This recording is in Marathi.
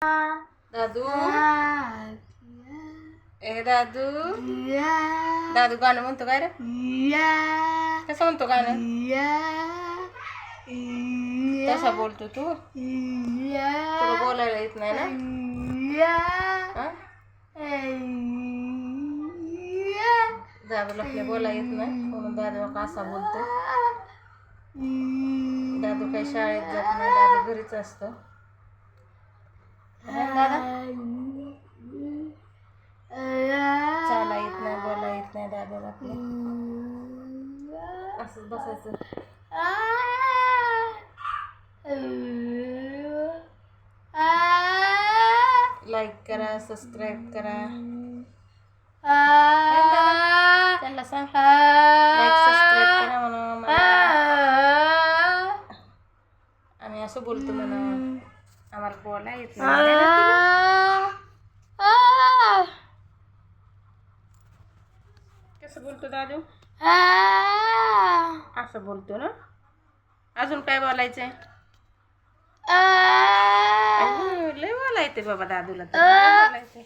दादू ए दादू दादू गाणं म्हणतो काय रे कसं म्हणतो गाणं तसा बोलतो तू तुला बोलायला येत नाही ना दादूला आपल्या बोलायला येत नाही म्हणून दादू असा बोलतो दादू काही शाळेत जात नाही दादू घरीच असतो दादा चाला येत नाही बोला येत नाही दादाला आपल्या असंच बसायचं लाईक करा सबस्क्राईब करा त्यांना सांग लाईक सबस्क्राईब करा म्हणून आम्ही असं बोलतो म्हणून आम्हाला बोला येत नाही कसं बोलतो दादू असं बोलतो ना अजून काय बोलायचंय लय बोलायचंय बाबा दादूला तर बोलायचंय